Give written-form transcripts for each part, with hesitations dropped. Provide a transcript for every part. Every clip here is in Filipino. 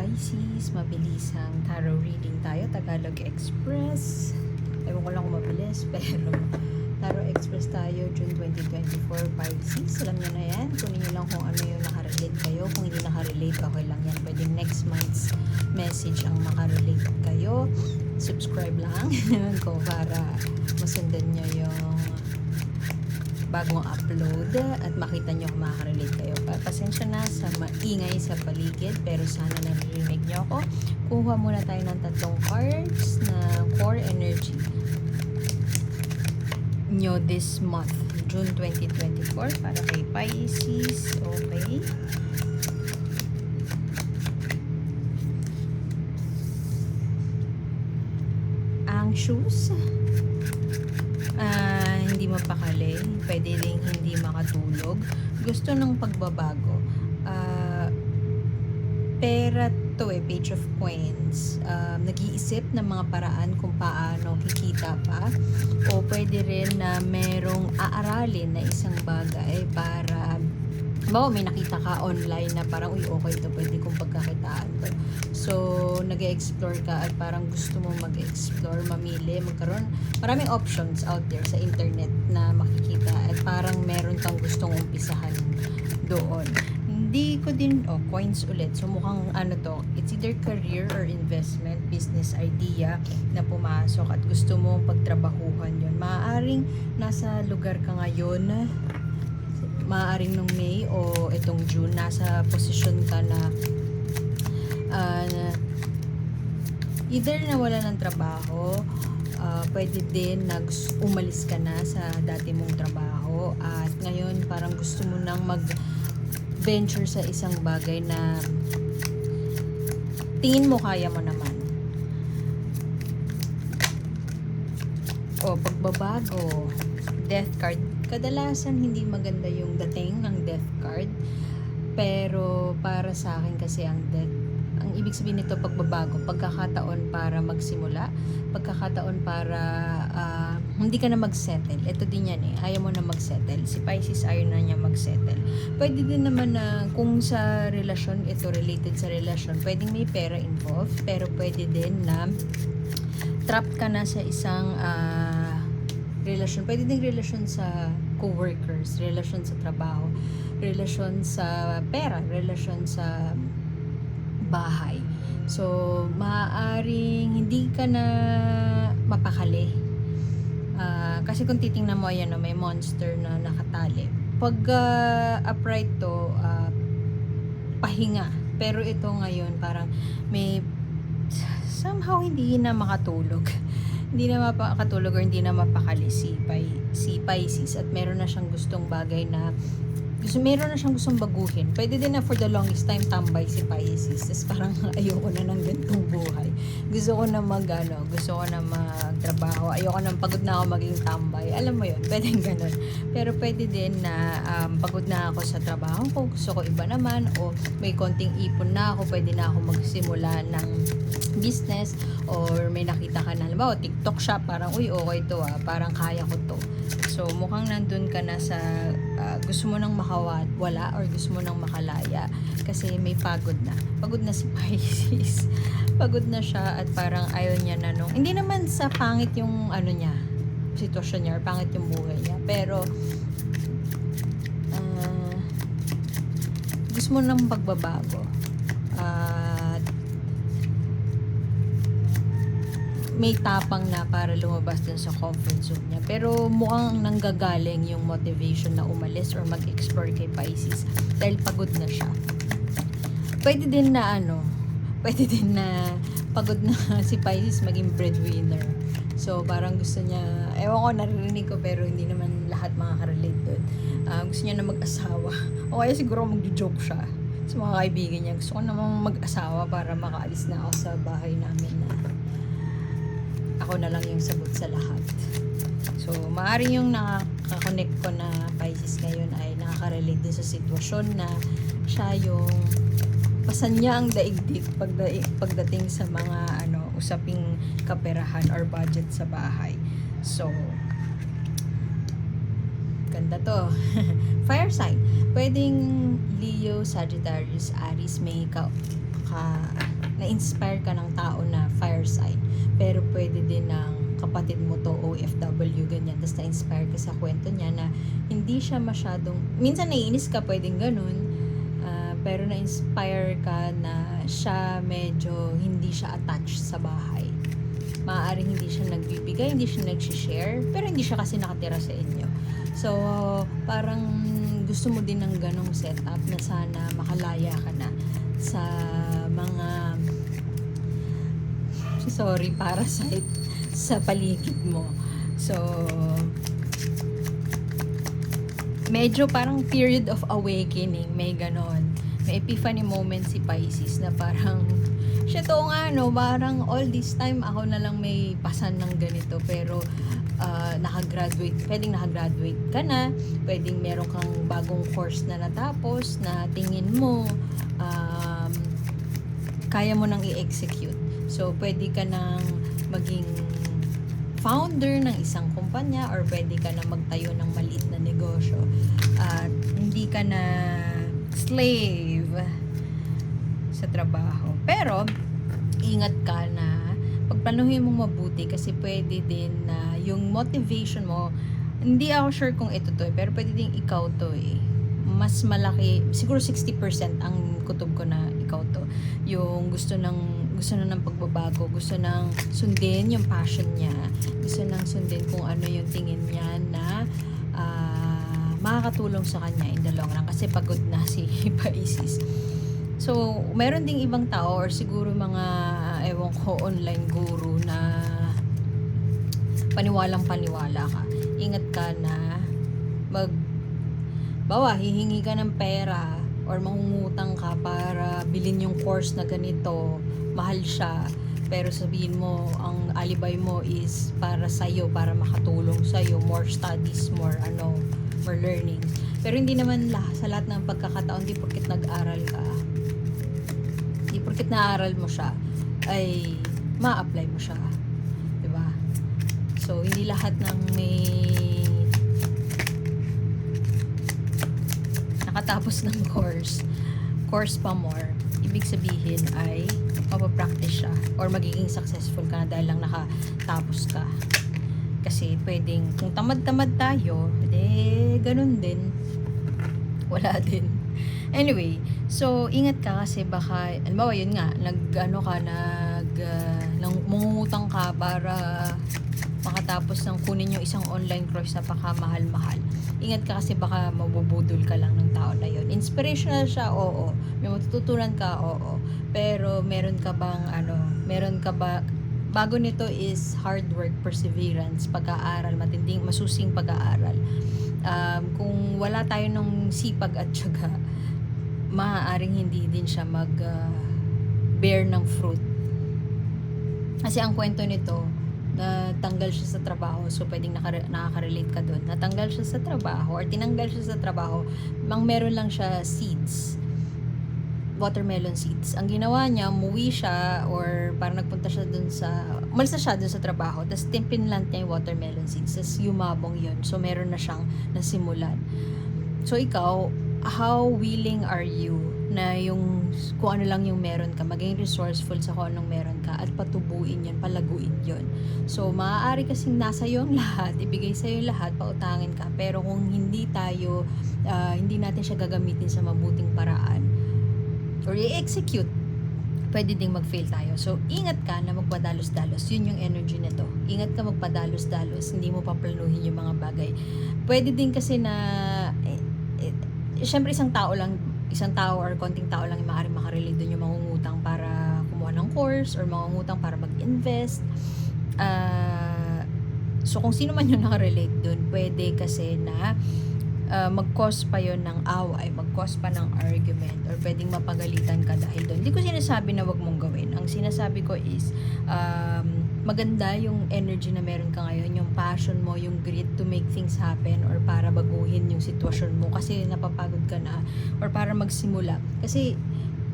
Pisces, mabilisang tarot reading tayo, Tagalog Express. Ewan ko lang kung mabilis, pero Tarot Express tayo, June 2024, Pisces. Alam nyo na yan, kunin nyo lang kung ano yung nakarelate kayo. Kung hindi nakarelate, okay lang yan. Pwedeng next month's message ang makarelate kayo. Subscribe lang ko para masundan nyo yung bagong upload at makita nyo kung makakarelate kayo. Pasensya na sa maingay sa paligid, pero sana narinig nyo ako. Kuha muna tayo ng 3 cards na core energy nyo this month, June 2024, para kay Pisces. Okay. Anxious. Hindi mapakali, pwede ring hindi makatulog, gusto ng pagbabago, pera to Page of Coins, nag-iisip ng mga paraan kung paano kikita pa, o pwede rin na merong aaralin na isang bagay para may nakita ka online na parang, uy, okay to, pwede kong pagkakitaan to. So, nag-explore ka at parang gusto mo mag-explore, mamili, magkaroon. Maraming options out there sa internet na makikita at parang meron kang gustong umpisahan doon. Hindi ko din, coins ulit. So, mukhang to, it's either career or investment, business idea na pumasok at gusto mong pagtrabahuhan yun. Maaaring nasa lugar ka ngayon, maaaring nung May o itong June, nasa posisyon ka na either nawala ng trabaho, pwede din umalis ka na sa dati mong trabaho at ngayon parang gusto mo nang mag-venture sa isang bagay na tingin mo kaya mo naman. O pagbabago, death card. Kadalasan hindi maganda yung dating ng death card, pero para sa akin kasi ang death, ang ibig sabihin nito pagbabago, pagkakataon para magsimula, pagkakataon para hindi ka na mag-settle. Ito din yan ayaw mo na mag-settle. Si Pisces ayaw na niya mag-settle. Pwede din naman na kung sa relasyon, ito related sa relasyon, pwedeng may pera involved, pero pwede din na trap ka na sa isang relasyon. Pwede din relasyon sa co-workers, relasyon sa trabaho, relasyon sa pera, relasyon sa bahay. So, maaaring hindi ka na mapakali. Kasi kung titingnan mo, ayan, may monster na nakatali. Pag upright to, pahinga. Pero ito ngayon, parang may somehow hindi na makatulog. Hindi na mapakatulog or hindi na mapakali si Pisces at meron na siyang gustong bagay na meron na siyang gustong baguhin. Pwede din na for the longest time tambay si Pisces. Tapos parang ayoko na ng ganitong buhay. Gusto ko na gusto ko na magtrabaho. Ayoko na, pagod na ako maging tambay. Alam mo yun, pwedeng ganun. Pero pwede din na pagod na ako sa trabaho ko. Gusto ko iba naman. O may konting ipon na ako. Pwede na ako magsimula ng business. Or may nakita ka na, halimbawa, TikTok shop. Parang, uy, okay to parang kaya ko to. So, mukhang nandun ka na sa gusto mo nang makawala or gusto mo nang makalaya kasi may pagod na. Pagod na si Pisces. Pagod na siya at parang ayaw niya na hindi naman sa pangit yung niya, sitwasyon niya or pangit yung buhay niya. Pero, gusto mo nang pagbabago. May tapang na para lumabas dun sa comfort zone niya. Pero mukhang nanggagaling yung motivation na umalis or mag-explore kay Pisces dahil pagod na siya. Pwede din na pagod na si Pisces maging breadwinner. So parang gusto niya, ewan ko, naririnig ko pero hindi naman lahat makaka-relate doon. Gusto niya na mag-asawa. O kaya siguro mag-joke siya sa mga kaibigan niya. Gusto ko namang mag-asawa para makaalis na ako sa bahay namin na ako na lang yung sagot sa lahat. So, maaaring yung nakaka-connect ko na Pisces ngayon ay nakaka-relate din sa sitwasyon na siya yung pasan niya ang daigdig pagdating sa mga usaping kaperahan or budget sa bahay. So, ganda to. Fire sign. Pwedeng Leo, Sagittarius, Aries, may na-inspire ka ng tao na fire sign. Pero pwede din ng kapatid mo to, OFW, ganyan. Tapos na-inspire ka sa kwento niya na hindi siya masyadong, minsan naiinis ka, pwedeng ganun. Pero na-inspire ka na siya medyo hindi siya attached sa bahay. Maaaring hindi siya nagbibigay, hindi siya nag-share, pero hindi siya kasi nakatira sa inyo. So, parang gusto mo din ng ganong setup na sana makalaya ka na sa mga parasite sa paligid mo. So, medyo parang period of awakening, may ganon. May epiphany moment si Pisces na parang, shit, oo nga, no, parang all this time ako na lang may pasan ng ganito, pero pwedeng nakagraduate ka na, pwedeng meron kang bagong course na natapos, na tingin mo, kaya mo nang i-execute. So, pwede ka nang maging founder ng isang kumpanya, or pwede ka na magtayo ng maliit na negosyo. At hindi ka na slave sa trabaho. Pero, ingat ka na pagplanuhin mo mabuti, kasi pwede din na yung motivation mo, hindi ako sure kung ito to, pero pwede din ikaw to mas malaki, siguro 60% ang kutob ko na ikaw to. Yung gusto na ng pagbabago, gusto nang sundin yung passion niya, gusto nang sundin kung ano yung tingin niya na makakatulong sa kanya in the long run, kasi pagod na si Pisces. So, meron ding ibang tao, or siguro mga, ewan ko, online guru na paniwalang-paniwala ka. Ingat ka na hihingi ka ng pera or mangungutang ka para bilhin yung course na ganito, mahal siya, pero sabihin mo, ang alibay mo is para sa'yo, para makatulong sa'yo, more studies, more learning. Pero hindi naman sa lahat ng pagkakataon, di porket nag-aral ka, di porket naaral mo siya, ay ma-apply mo siya. Diba? So, hindi lahat ng may nakatapos ng course pa more, ibig sabihin ay mapapractice siya or magiging successful ka na dahil lang nakatapos ka. Kasi pwedeng, kung tamad-tamad tayo, ganun din. Wala din. Anyway, so ingat ka, kasi baka, alimbawa yun nga, mangungutang ka para makatapos ng kunin yung isang online course na mahal-mahal. Ingat ka, kasi baka mabubudol ka lang ng tao na yun. Inspirational siya, oo. May matututunan ka, oo. Pero meron ka ba, bago nito is hard work, perseverance, pag-aaral, masusing pag-aaral. Kung wala tayo ng sipag at tiyaga, maaaring hindi din siya bear ng fruit. Kasi ang kwento nito, natanggal siya sa trabaho, so pwedeng nakaka-relate ka doon. Natanggal siya sa trabaho or tinanggal siya sa trabaho, meron lang siya seeds, watermelon seeds. Ang ginawa niya, umuwi siya, or parang umalis na siya dun sa trabaho, tapos pinlant niya yung watermelon seeds, tapos yumabong yun. So, meron na siyang nasimulan. So, ikaw, how willing are you na kung ano lang yung meron ka, maging resourceful sa kung anong meron ka, at patubuin yun, palaguin yun. So, maaari kasing nasa iyo ang lahat, ibigay sa iyo lahat, pautangin ka, pero kung hindi natin siya gagamitin sa mabuting paraan, or i-execute, pwede ding mag-fail tayo. So, ingat ka na magpadalos-dalos. Yun yung energy nito. Ingat ka magpadalos-dalos. Hindi mo paplanuhin yung mga bagay. Pwede din kasi na, syempre isang tao or konting tao lang yung maaaring makarelate dun, yung mangungutang para kumuha ng course, or mangungutang para mag-invest. So, kung sino man yung nakarelate dun, pwede kasi na mag-cause pa yon ng away, mag-cause pa ng argument, or pwedeng mapagalitan ka dahil doon. Hindi ko sinasabi na wag mong gawin. Ang sinasabi ko is, maganda yung energy na meron ka ngayon, yung passion mo, yung grit to make things happen, or para baguhin yung sitwasyon mo kasi napapagod ka na, or para magsimula. Kasi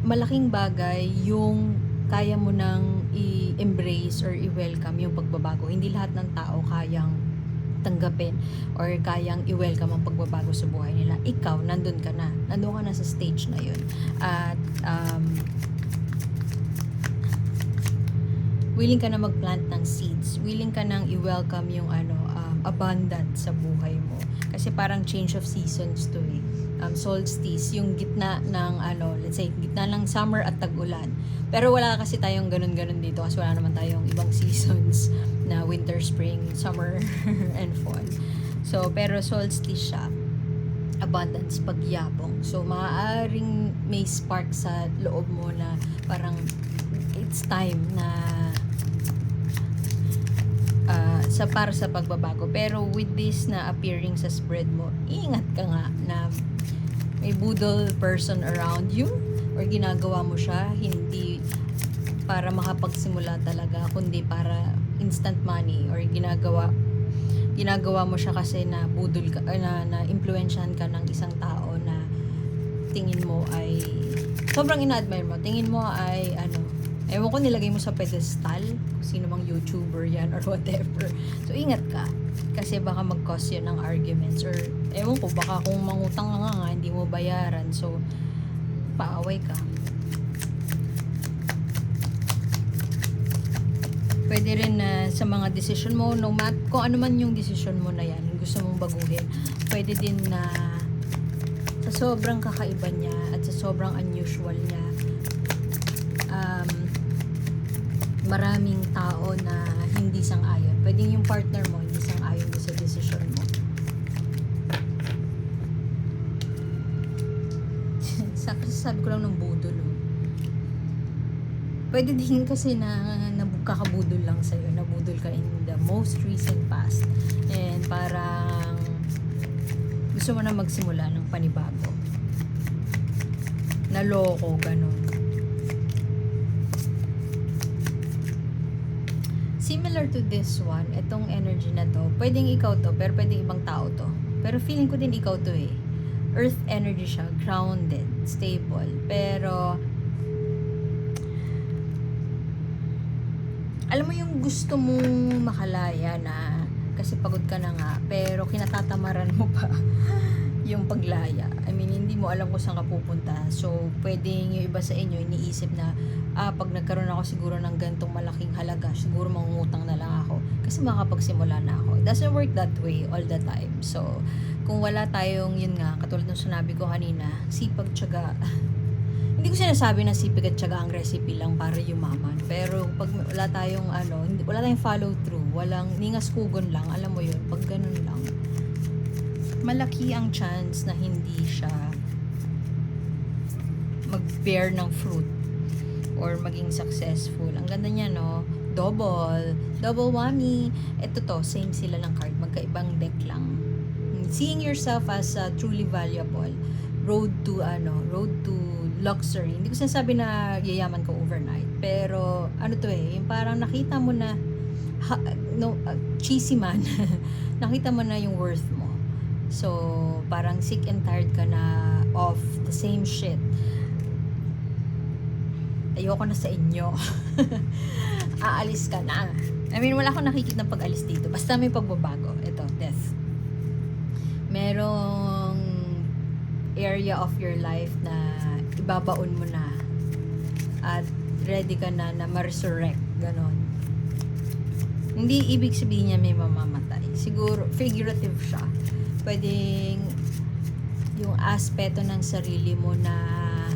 malaking bagay yung kaya mo nang i-embrace or i-welcome yung pagbabago. Hindi lahat ng tao kayang tanggapin or kayang i-welcome ang pagbabago sa buhay nila. Ikaw, nandun ka na sa stage na yun. At willing ka na mag-plant ng seeds, willing ka nang i-welcome yung abundance sa buhay mo. Kasi parang change of seasons to eh. Solstice, yung gitna ng let's say, gitna ng summer at tag-ulan. Pero wala kasi tayong ganun-ganun dito kasi wala naman tayong ibang seasons na winter, spring, summer, and fall. So, pero solstice siya. Abundance, pagyabong. So, maaaring may spark sa loob mo na parang it's time na para sa pagbabago. Pero with this na appearing sa spread mo, ingat ka nga na may budol person around you or ginagawa mo siya hindi para makapagsimula talaga kundi para instant money or ginagawa mo siya kasi na budol ka na impluwensyahan ka ng isang tao na tingin mo ay sobrang ina-admire mo, tingin mo ay ewan ko, nilagay mo sa pedestal kung sino mang YouTuber yan or whatever. So ingat ka kasi baka mag-cause yun ng arguments or ewan ko, baka kung mangutang ka nga hindi mo bayaran, so paaway ka. Pwede rin na sa mga decision mo, no matter kung ano man yung decision mo na yan, yung gusto mong baguhin, pwede din na sa sobrang kakaiba niya at sa sobrang unusual niya, maraming tao na hindi sang-ayon. Pwedeng yung partner mo hindi sang-ayon sa decision mo. Sabi ko lang ng budol. Pwede din kasi na kakabudol lang sa'yo. Nabudol ka in the most recent past. And parang gusto mo na magsimula ng panibago. Naloko, ganun. Similar to this one, itong energy na to, pwedeng ikaw to, pero pwedeng ibang tao to. Pero feeling ko din ikaw to eh. Earth energy siya, grounded, stable. Pero alam mo yung gusto mong makalaya na kasi pagod ka na nga, pero kinatatamaran mo pa yung paglaya. I mean, hindi mo alam kung saan ka pupunta. So, pwedeng yung iba sa inyo iniisip na, pag nagkaroon ako siguro ng gantong malaking halaga, siguro mangungutang na lang ako. Kasi makakapagsimula na ako. It doesn't work that way all the time. So, kung wala tayong, yun nga, katulad ng sinabi ko kanina, sipag, tiyaga. Hindi ko sinasabi na sipag at tiyaga ang recipe lang para yumaman. Pero pag wala tayong wala tayong follow through, walang ningas-kugon lang, alam mo yun, pag ganun lang, malaki ang chance na hindi siya mag-bear ng fruit or maging successful. Ang ganda niya, no? Double whammy. Ito to, same sila ng card, magkaibang deck lang. Seeing yourself as truly valuable. Road to luxury. Hindi ko sinasabi na yayaman ka overnight, pero to yung parang nakita mo na cheesy man. Nakita mo na yung worth mo. So, parang sick and tired ka na of the same shit. Ayoko na sa inyo. Aalis ka na. I mean, wala akong nakikita ng pag-alis dito. Basta may pagbabago. Ito, death. Merong area of your life na ibabaon mo na at ready ka na ma-resurrect. Ganon. Hindi ibig sabihin niya may mamamatay. Siguro, figurative siya. Pwedeng yung aspeto ng sarili mo na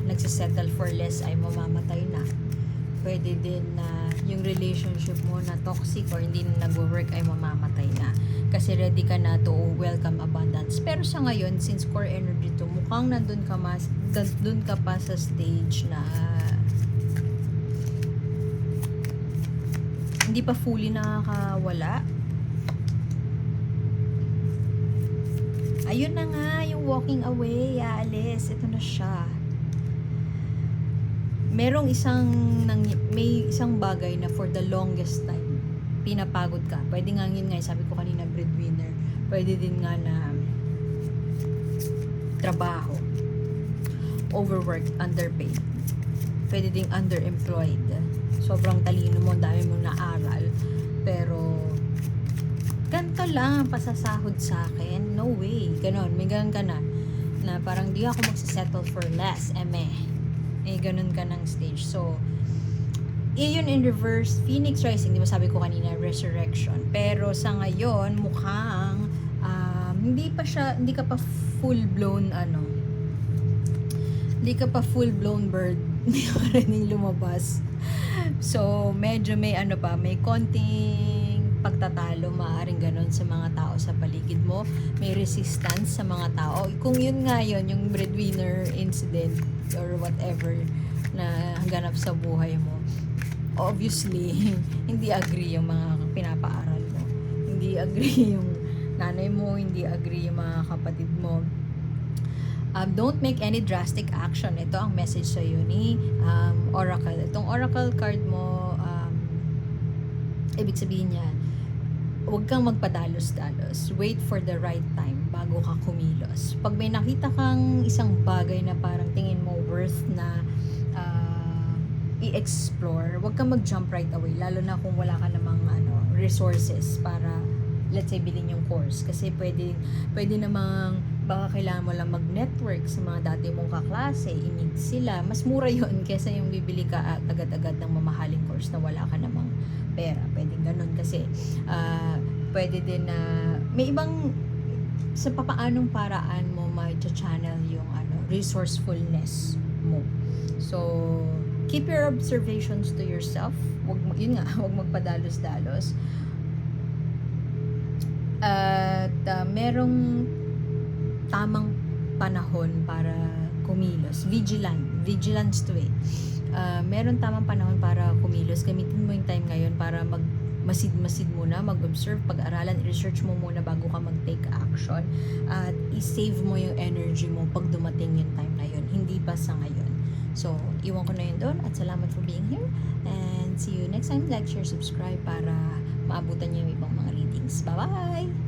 nagsisettle for less ay mamamatay na. Pwede din na yung relationship mo na toxic or hindi na nag-work ay mamamatay na. Kasi ready ka na to welcome abundance. Pero sa ngayon, since core energy to, mukhang nandun ka pa sa stage na hindi pa fully nakakawala. Ayun na nga, yung walking away, aalis. Ito na siya. May isang bagay na for the longest time, pinapagod ka. Pwede nga yun nga, sabi ko kanina, breadwinner. Pwede din nga na trabaho. Overworked, underpaid. Pwede ding underemployed. Sobrang talino mo, dami mo naaral. Pero, ganito lang, pasasahod sa akin. No way. Ganon, may ganon ka na. Na parang di ako magsasettle for less. Ganon ka ng stage. So, Iyon in reverse, Phoenix Rising, di ba sabi ko kanina, resurrection. Pero sa ngayon, mukhang hindi ka pa full-blown hindi ka pa full-blown bird. Hindi ka pa rin lumabas. So, medyo may konting pagtatalo, maaaring ganun sa mga tao sa paligid mo. May resistance sa mga tao. Kung yun nga yun, yung breadwinner incident or whatever na ganap sa buhay mo, obviously, hindi agree yung mga pinapaaral mo. Hindi agree yung nanay mo, hindi agree yung mga kapatid mo. Don't make any drastic action. Ito ang message sa iyo ni Oracle. Itong Oracle card mo, ibig sabihin niya, huwag kang magpadalos-dalos. Wait for the right time bago ka kumilos. Pag may nakita kang isang bagay na parang tingin mo worth na i-explore, huwag kang mag-jump right away. Lalo na kung wala ka namang resources para, let's say, bilhin yung course. Kasi pwede namang baka kailangan mo lang mag-network sa mga dati mong kaklase, i-meet sila. Mas mura yun kesa yung bibili ka agad-agad ng mamahaling course na wala ka namang pera. Pwedeng ganun kasi pwede din na may ibang sa papaanong paraan mo ma-channel yung resourcefulness mo. So, keep your observations to yourself. Yun nga, huwag magpadalos-dalos. At merong tamang panahon para kumilos. Vigilance to it. Meron tamang panahon para kumilos. Gamitin mo yung time ngayon para masid-masid muna, mag-observe, pag-aralan, i-research mo muna bago ka mag-take action. At i-save mo yung energy mo pag dumating yung time na yun. Hindi pa sa ngayon. So, iwan ko na yun doon at salamat for being here. And see you next time. Like, share, subscribe para maabutan niyo yung ibang mga readings. Bye-bye!